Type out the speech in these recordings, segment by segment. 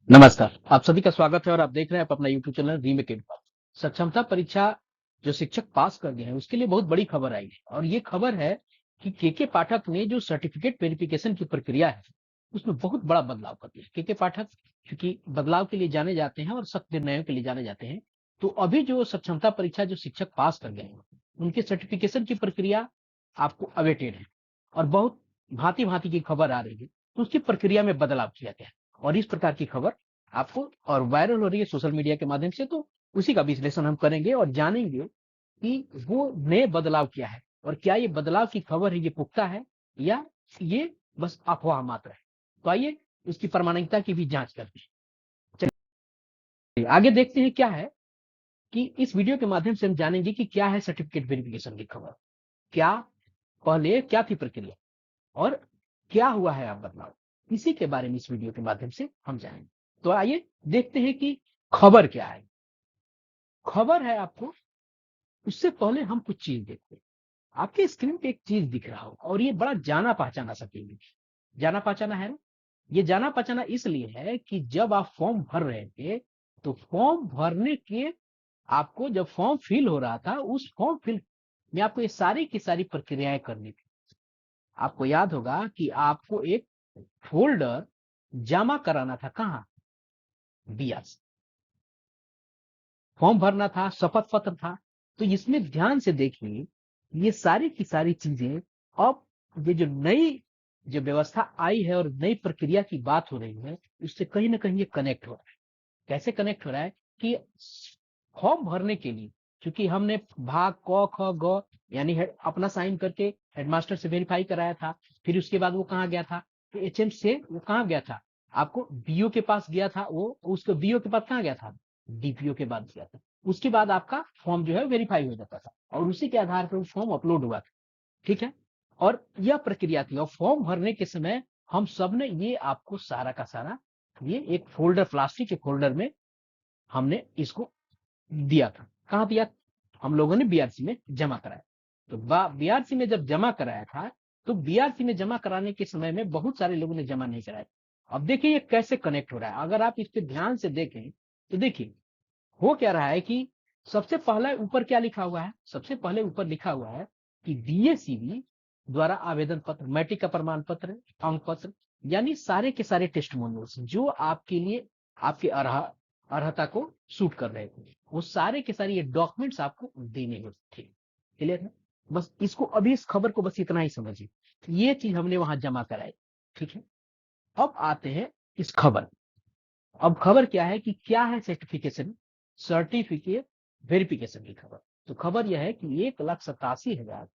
नमस्कार, आप सभी का स्वागत है और आप देख रहे हैं आप अपना यूट्यूब चैनल रीमेक इनफॉर्म। सक्षमता परीक्षा जो शिक्षक पास कर गए हैं उसके लिए बहुत बड़ी खबर आई है और ये खबर है कि के पाठक ने जो सर्टिफिकेट वेरिफिकेशन की प्रक्रिया है उसमें बहुत बड़ा बदलाव कर दिया। के पाठक क्योंकि बदलाव के लिए जाने जाते हैं और सख्त निर्णयों के लिए जाने जाते हैं, तो अभी जो सक्षमता परीक्षा जो शिक्षक पास कर गए हैं उनके सर्टिफिकेशन की प्रक्रिया आपको अवेटेड है और बहुत भांति भांति की खबर आ रही है, तो उसकी प्रक्रिया में बदलाव किया गया है और इस प्रकार की खबर आपको और वायरल हो रही है सोशल मीडिया के माध्यम से। तो उसी का विश्लेषण हम करेंगे और जानेंगे कि वो नए बदलाव क्या है और क्या ये बदलाव की खबर है ये पुख्ता है या ये बस अफवाह मात्र है। तो आइए उसकी प्रामाणिकता की भी जांच करते हैं। चलिए आगे देखते हैं क्या है कि इस वीडियो के माध्यम से हम जानेंगे कि क्या है सर्टिफिकेट वेरिफिकेशन की खबर, क्या पहले क्या थी प्रक्रिया और क्या हुआ है अब बदलाव, इसी के बारे में इस वीडियो के माध्यम से हम जानेंगे। तो आइए देखते हैं कि खबर क्या है। खबर है आपको, उससे पहले हम कुछ चीज देखते हैं। आपके स्क्रीन पे एक चीज दिख रहा हो और ये बड़ा जाना पहचाना सा चीज है। जाना पहचाना है ना? ये जाना पहचाना इसलिए है कि जब आप फॉर्म भर रहे थे तो फॉर्म भरने के आपको जब फॉर्म फिल हो रहा था उस फॉर्म फिल में आपको ये सारी की सारी प्रक्रियाएं करनी थी। आपको याद होगा कि आपको एक फोल्डर जमा कराना था, कहाँ? बीआरसी फॉर्म भरना था, शपथ पत्र था। तो इसमें ध्यान से देखिए, ये सारी की सारी चीजें अब ये जो नई जो व्यवस्था आई है और नई प्रक्रिया की बात हो रही है उससे कहीं ना कहीं ये कनेक्ट हो रहा है। कैसे कनेक्ट हो रहा है कि फॉर्म भरने के लिए क्योंकि हमने भाग क ख ग यानी अपना साइन करके हेडमास्टर से वेरीफाई कराया था, फिर उसके बाद वो कहाँ गया था? तो एचएम से वो कहाँ गया था? आपको बीओ के पास गया था, वो उसको बीओ के पास कहाँ गया था? डीपीओ के पास गया था। उसके बाद आपका फॉर्म जो है वेरीफाई हो जाता था और उसी के आधार पर वो फॉर्म अपलोड हुआ था। ठीक है, और यह प्रक्रिया थी और फॉर्म भरने के समय हम सब ने ये आपको सारा का सारा ये एक फोल्डर प्लास्टिक के फोल्डर में हमने इसको दिया था। कहाँ दिया? हम लोगों ने बीआरसी में जमा कराया। तो बीआरसी में जब जमा कराया था तो बीआरसी में जमा कराने के समय में बहुत सारे लोगों ने जमा नहीं कराया। अब देखिए ये कैसे कनेक्ट हो रहा है, अगर आप इस पे ध्यान से देखें तो देखिए हो क्या रहा है कि सबसे पहले ऊपर क्या लिखा हुआ है? सबसे पहले ऊपर लिखा हुआ है कि बीएसीबी द्वारा आवेदन पत्र, मैट्रिक का प्रमाण पत्र, अंक पत्र, यानी सारे के सारे टेस्टिमोनियल्स जो आपके लिए आपके अर्हता को सूट कर रहे थे, वो सारे के सारे ये डॉक्यूमेंट्स आपको देने होते थे। क्लियर है? बस इसको अभी इस खबर को बस इतना ही समझिए, ये चीज हमने वहां जमा कराई। ठीक है, अब आते हैं इस खबर। अब खबर क्या है कि क्या है सर्टिफिकेशन, सर्टिफिकेट वेरिफिकेशन की खबर। तो खबर यह है कि 1,87,000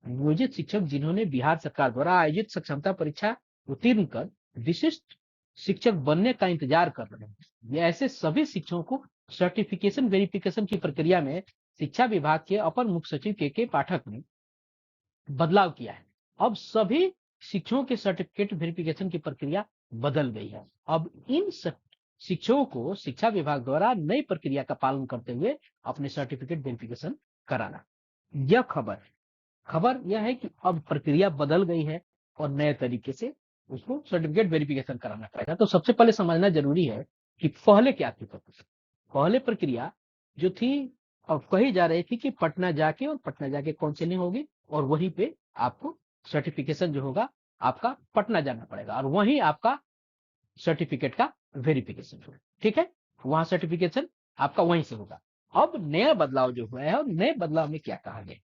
नियोजित शिक्षक जिन्होंने बिहार सरकार द्वारा आयोजित सक्षमता परीक्षा उत्तीर्ण कर विशिष्ट शिक्षक बनने का इंतजार कर रहे हैं, ये ऐसे सभी शिक्षकों को सर्टिफिकेशन वेरिफिकेशन की प्रक्रिया में शिक्षा विभाग के अपर मुख्य सचिव के पाठक ने बदलाव किया है। अब सभी शिक्षकों के सर्टिफिकेट वेरिफिकेशन की प्रक्रिया बदल गई है। अब इन शिक्षकों को शिक्षा विभाग द्वारा नई प्रक्रिया का पालन करते हुए अपने सर्टिफिकेट वेरिफिकेशन कराना। यह खबर यह है कि अब प्रक्रिया बदल गई है और नए तरीके से उसको सर्टिफिकेट वेरिफिकेशन कराना पड़ेगा। तो सबसे पहले समझना जरूरी है कि पहले क्या थी प्रक्रिया। पहले प्रक्रिया जो थी अब कही जा रही थी कि पटना जाके और पटना जाके काउंसलिंग होगी और वहीं पे आपको सर्टिफिकेशन जो होगा आपका पटना जाना पड़ेगा और वहीं आपका सर्टिफिकेट का वेरिफिकेशन होगा। ठीक है, वहां सर्टिफिकेशन आपका वहीं से होगा। अब नया बदलाव जो हुआ है और नए बदलाव में क्या कहा गया?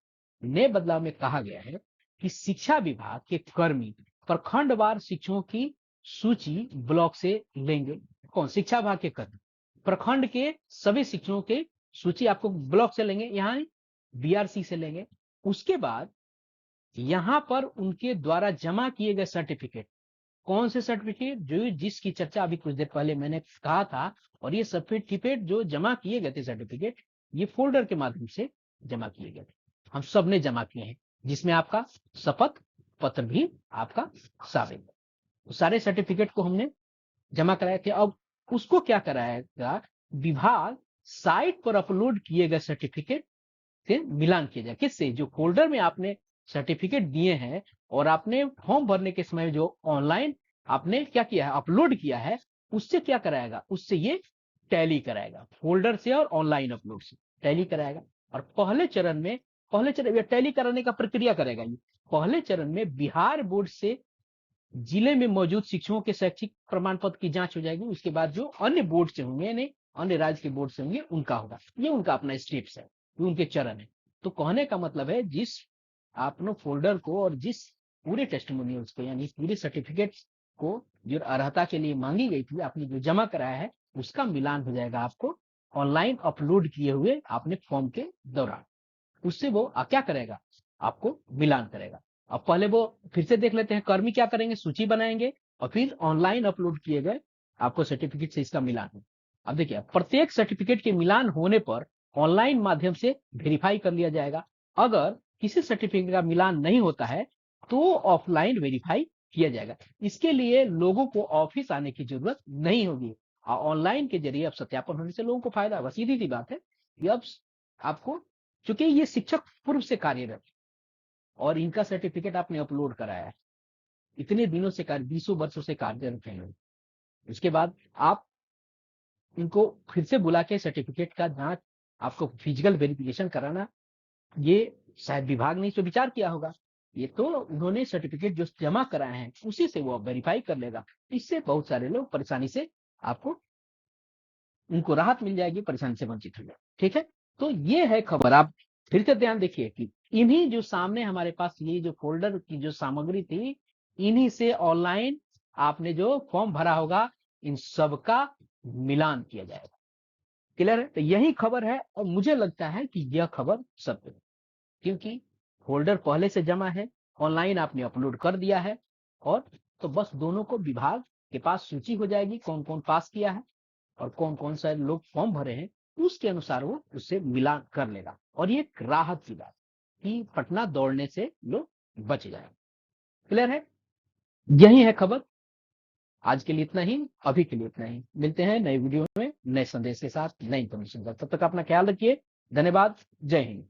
नए बदलाव में कहा गया है कि शिक्षा विभाग के कर्मी प्रखंडवार शिक्षकों की सूची ब्लॉक से लेंगे। कौन? शिक्षा विभाग के कर्मी प्रखंड के सभी शिक्षकों की सूची आपको ब्लॉक से लेंगे, यहाँ बीआरसी से लेंगे। उसके बाद यहां पर उनके द्वारा जमा किए गए सर्टिफिकेट, कौन से सर्टिफिकेट? जो जिसकी चर्चा अभी कुछ देर पहले मैंने कहा था, और ये सर्टिफिकेट जो जमा किए गए थे सर्टिफिकेट, ये फोल्डर के माध्यम से जमा किए गए थे, हम सब ने जमा किए हैं, जिसमें आपका शपथ पत्र भी आपका शामिल है। सारे सर्टिफिकेट को हमने जमा कराए थे। अब उसको क्या कराएगा विभाग? साइट पर अपलोड किए गए सर्टिफिकेट से मिलान किया जाए। किससे? जो फोल्डर में आपने सर्टिफिकेट दिए हैं और आपने फॉर्म भरने के समय जो ऑनलाइन आपने क्या किया है, अपलोड किया है, उससे क्या कराएगा, उससे ये टैली कराएगा, फोल्डर से और ऑनलाइन अपलोड से टैली कराएगा। और पहले चरण टैली कराने का प्रक्रिया करेगा ये। पहले चरण में बिहार बोर्ड से जिले में मौजूद शिक्षकों के शैक्षिक प्रमाण पत्र की जांच हो जाएगी। उसके बाद जो अन्य बोर्ड से होंगे, यानी अन्य राज्य के बोर्ड से होंगे, उनका होगा। ये उनका अपना स्टेप्स है, ये उनके चरण है। तो कहने का मतलब है, जिस आपने फोल्डर को और जिस पूरे टेस्टिमोनियल्स को, यानी पूरे सर्टिफिकेट को जो अर्हता के लिए मांगी गई थी, आपने जो जमा कराया है, उसका मिलान हो जाएगा आपको ऑनलाइन अपलोड किए हुए आपने फॉर्म के दौरान। उससे वो क्या करेगा, आपको मिलान करेगा। अब पहले वो फिर से देख लेते हैं, कर्मी क्या करेंगे, सूची बनाएंगे और फिर ऑनलाइन अपलोड किए गए आपको सर्टिफिकेट से इसका मिलान है। अब देखिए, प्रत्येक सर्टिफिकेट के मिलान होने पर ऑनलाइन माध्यम से वेरीफाई कर लिया जाएगा। अगर किसी सर्टिफिकेट का मिलान नहीं होता है तो ऑफलाइन वेरीफाई किया जाएगा। इसके लिए लोगों को ऑफिस आने की जरूरत नहीं होगी। ऑनलाइन के जरिए अब सत्यापन होने से लोगों को फायदा होगा। सीधी सी बात है कि अब आपको, चूंकि ये शिक्षक पूर्व से कार्यरत और इनका सर्टिफिकेट आपने अपलोड कराया है, इतने दिनों से 20 वर्षों से कार्यरत हैं, उसके बाद आप इनको फिर से बुला के सर्टिफिकेट का जांच, आपको फिजिकल वेरिफिकेशन कराना, ये शायद विभाग ने इस पर विचार किया होगा। ये तो उन्होंने सर्टिफिकेट जो जमा कराए हैं उसी से वो वेरीफाई कर लेगा। इससे बहुत सारे लोग परेशानी से, आपको उनको राहत मिल जाएगी, परेशानी से वंचित हो जाएगा। ठीक है, तो ये है खबर। आप फिर से ध्यान देखिए कि इन्हीं जो सामने हमारे पास ये जो फोल्डर की जो सामग्री थी, इन्हीं से ऑनलाइन आपने जो फॉर्म भरा होगा, इन सब का मिलान किया जाएगा। क्लियर है? तो यही खबर है और मुझे लगता है कि यह खबर सत्य है, क्योंकि फोल्डर पहले से जमा है, ऑनलाइन आपने अपलोड कर दिया है, और तो बस दोनों को विभाग के पास सूची हो जाएगी, कौन कौन पास किया है और कौन कौन सा लोग फॉर्म भरे हैं, उसके अनुसार वो उससे मिलान कर लेगा। और ये एक राहत की बात कि पटना दौड़ने से लोग बच जाए। क्लियर है? यही है खबर। आज के लिए इतना ही, अभी के लिए इतना ही। मिलते हैं नए वीडियो में नए संदेश के साथ, नई इन्फॉर्मेशन के साथ। तब तक अपना ख्याल रखिए। धन्यवाद। जय हिंद।